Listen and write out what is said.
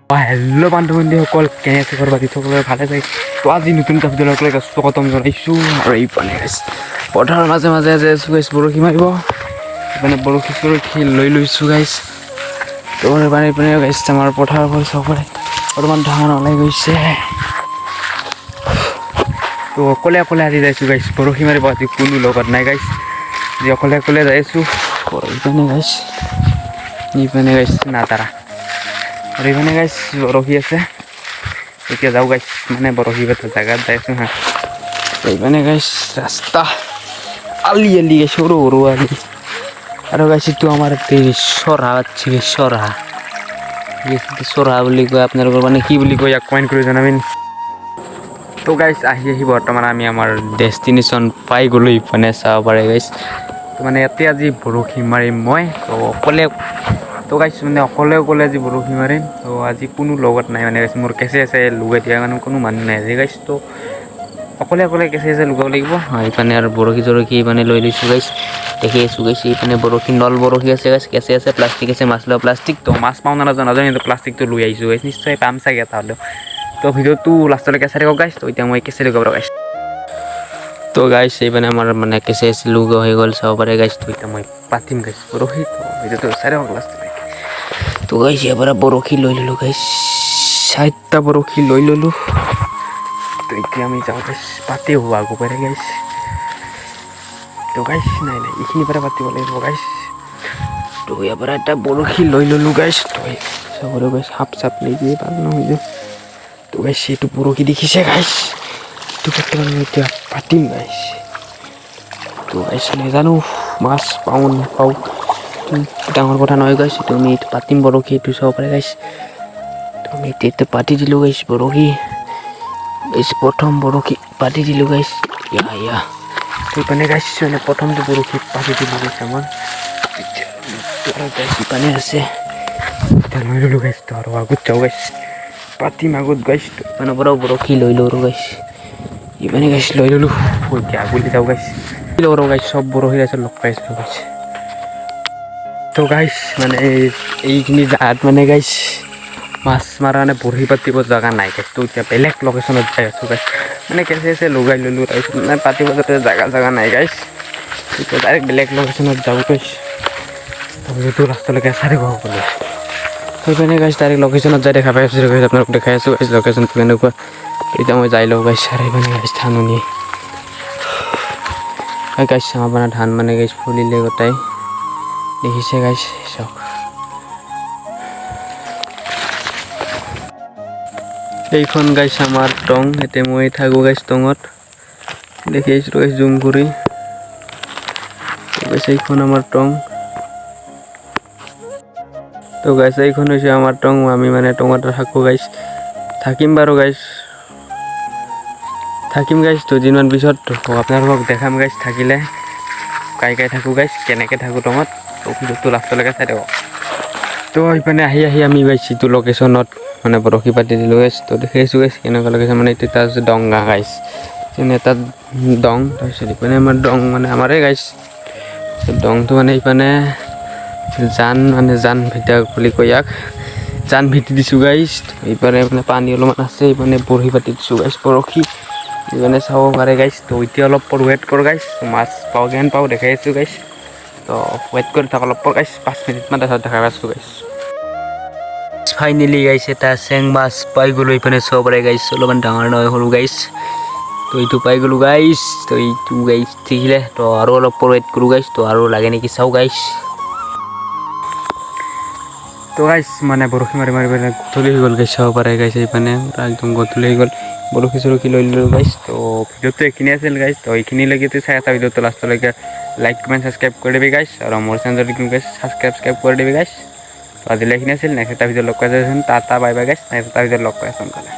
hello' বান্ধু বান্ধৱীসকল কেনে আছে ঘৰ বাকী সকলোৰে ভালে যায় তো আজি নতুন এটা ভিডিঅ' লৈ স্বাগতম জনাইছোঁ আৰু এই পানে গাইছ পথাৰৰ মাজে মাজে আজি আছোঁ গাইছ বৰশী মাৰিব মানে বৰশী লৈ লৈছোঁ গাইছ তো পানী পানী গাইছ আমাৰ পথাৰৰ পৰা চবৰে অলপমান ধান ওলাই গৈছে তো অকলে অকলে আজি যাইছোঁ গাইছ বৰশী মাৰিব আজি কোনো লগত নাই গাইছ আজি অকলে অকলে যাই আছোঁ ইপানে গাইছ নাতাৰা আৰু এইপিনে গাইছ বৰশী আছে এতিয়া যাওঁ গাইছ মানে বৰশী এটা জেগাত যাইছোঁ হা এইপিনে গাইছ ৰাস্তা আলি আলি গাইছ সৰু সৰু আলি আৰু গাইছ এইটো আমাৰ চৰা বুলি কয় আপোনালোকৰ মানে কি বুলি কয় ইয়াক কমেণ্ট কৰি জনাবেন তো গাইছ আহি বৰ্তমান আমি আমাৰ ডেষ্টিনেশ্যন পাই গ'লোঁ ইপিনে চাব পাৰে গাইছ তো মানে ইয়াতে আজি বৰশী মাৰিম মই তো অকলে তো গাইছ মানে অকলে আজি বৰশী মাৰিম তো আজি কোনো লগত নাই মানে গাইছ মোৰ কেঁচে আছে লগাই দিয়া কাৰণে কোনো মানুহ নাই আজি গাইছ তো অকলে কেঁচে লগাব লাগিব এইপিনে আৰু বৰশী মানে লৈ লৈছোঁ গাইছ দেখি আছোঁ গাইছ এইপিনে বৰশী নল বৰশী আছে গাইছ কেঁচে আছে প্লাষ্টিক আছে মাছ লোৱা প্লাষ্টিক তো মাছ পাওঁ নাজানো কিন্তু প্লাষ্টিকটো লৈ আহিছোঁ গাইছ নিশ্চয় পাম চাগে এটা হ'লেও তো ভিডিঅ'টো লাষ্টলৈকে চাই থাকক গাইছ তো এতিয়া মই কেঁচে লগাব গাইছ তো গাইছ এইপিনে আমাৰ মানে কেঁচে লগোৱা হৈ গ'ল চাব পাৰে গাইছ তো এতিয়া মই পাতিম গাইছ বৰশী তো ভিডিঅ'টো চাই থাকক লাষ্টলৈকে তো গাইছ ইয়াৰ পৰা বৰশী লৈ ল'লোঁ গাইছ 60টা বৰশী লৈ ল'লোঁ তো এতিয়া আমি যাওঁ গাইছ পাতি হোৱা আগৰ পৰাই গাইছ তো গাইছ নাই এইখিনিৰ পৰা পাতিব লাগিব গাইছ তো ইয়াৰ পৰা এটা বৰশী লৈ ল'লোঁ গাইছ তো চাবলৈ গাইছ সাপ চাপ লাগি ভাল নহয় যে তো গাইছ এইটো বৰশী দেখিছে গাইছ এইটো বৰ্তমান মই এতিয়া পাতিম গাইছ তো গাইছ নাজানো মাছ পাওঁ নাপাওঁ ডাঙৰ কথা নহয় গাইছ এইটো আমি এইটো পাতিম বৰশী এইটো চাব পাৰে গাইছ তো আমি এতিয়া পাতি দিলোঁ গাইছ বৰশী গাইছ প্ৰথম বৰশী পাতি দিলোঁ গাইছ ইয়া তো ইপানে গাইছ মানে প্ৰথমটো বৰশী পাতি দিলোঁ গাইছ আমাৰ গাইছ ইপানে আছে এতিয়া লৈ ল'লোঁ গাইছ তো আৰু আগত যাওঁ গাইছ পাতিম আগত গাইছ তো ইপানৰ পৰাও বৰশী লৈ লওঁ গাইছ ইপানে গাইছ লৈ ল'লোঁ এতিয়া আগলৈ যাওঁ গাইছ লওঁ গাইছ চব বৰশী গাইছ লগ পাইছিলোঁ গাইছ তো গাইছ মানে এইখিনি জাগাত মানে গাইছ মাছ মাৰা মানে বৰশী পাতিব জেগা নাই গাইছ তো এতিয়া বেলেগ লোকেশ্যনত যাই আছোঁ গাইছ মানে কেঁচে লগাই ল'লোঁ তাৰপিছত মানে পাতিব যাতে জেগা নাই গাইছ এতিয়া ডাইৰেক্ট বেলেগ লোকেশ্যনত যাওঁ গাইছ তাৰপিছতো লাষ্টলৈকে চাই থাকিব সকলোৱে সেইকাৰণে গাইছ ডাইৰেক্ট লোকেশ্যনত যাই দেখা পাই আছোঁ গাইছ আপোনালোক দেখাই আছোঁ গাইছ লোকেশ্যনটো কেনেকুৱা এতিয়া মই যাই লওঁ গাইছ আৰু সেইকাৰণে গাইছ ধাননি গাইছ আমাৰ ধান মানে গাইছ ফুলিলে গোটাই দেখিছে গাইছ চাওক এইখন গাইছ আমাৰ টং এতিয়া মই থাকোঁ গাইছ টঙত দেখি আহিছোঁ গাইছ জুম কৰি গাইছ এইখন আমাৰ টং তো গাইছ এইখন হৈছে আমাৰ টং আমি মানে টঙত থাকোঁ গাইছ থাকিম বাৰু গাইছ থাকিম গাইছ দুদিনমান পিছত আপোনালোকক দেখাম গাইছ থাকিলে কাই থাকোঁ গাইছ কেনেকৈ থাকোঁ টঙত তো ভিডিঅ'টো লাষ্টলৈকে চাই থাকক তো এইপিনে আহি আমি গাইছ এইটো লোকেশ্যনত মানে বৰশী পাতি দিলোঁ গাইছ তো দেখি আছোঁ গাইছ কেনেকুৱা লোকেশ্যন মানে এইটো তাৰ ডংগা গাইছ যেনে তাত ডং তাৰপিছত ইপিনে আমাৰ ডং মানে আমাৰে গাইছ ডংটো মানে ইপিনে জান ভিতা বুলি কয় ইয়াক জান ভিতি দিছোঁ গাইছ এইপিনে মানে পানী অলপমান আছে এইপিনে বৰশী পাতি দিছোঁ গাইছ বৰশী এইপিনে চাব পাৰে গাইছ তো এতিয়া অলপ ৱেইট কৰোঁ গাইছ মাছ পাওঁ যেন পাওঁ দেখাই আছোঁ গাইছ তো ৱেইট কৰি থাকক অলপ গাইছ 5 মিনিটমান তাৰপিছত দেখা পাইছোঁ গাইছ ফাইনেলি গাইছ এটা চেং মাছ পাই গ'লোঁ এইপিনে চাব পাৰে গাইছ অলপমান ডাঙৰ নহয় সৰু গাইছ তো এইটো পাই গ'লোঁ গাইছ তো এইটো গাইছ দেখিলে তো আৰু অলপ ৱেইট কৰোঁ গাইছ তো আৰু লাগে নেকি চাওঁ গাইছ তো গাইছ মানে বৰশী মাৰি পেলাই গধূলি হৈ গ'ল গাইছ চাব পাৰে গাইছ এইপিনে একদম গধূলি হৈ গ'ল বৰশী চৰশী লৈ ল'লোঁ গাইছ তো ভিডিঅ'টো এইখিনি আছিল গাইছ তো এইখিনিলৈকে চাই এটা ভিডিঅ'টো লাষ্টলৈকে লাইক কমেণ্ট ছাবস্ক্ৰাইব কৰি দিবি গাইছ আৰু মোৰ চেনেলটো গাইছ ছাবস্ক্ৰাইব কৰি দিবি গাইছ তো আজিলৈ এইখিনি আছিল নেক্সট এটা ভিডিঅ' লগ পাই যাইছোন টাটা বাই বাই গাইছ নেক্সট এটা ভিডিঅ' লগ পাই সোনকালে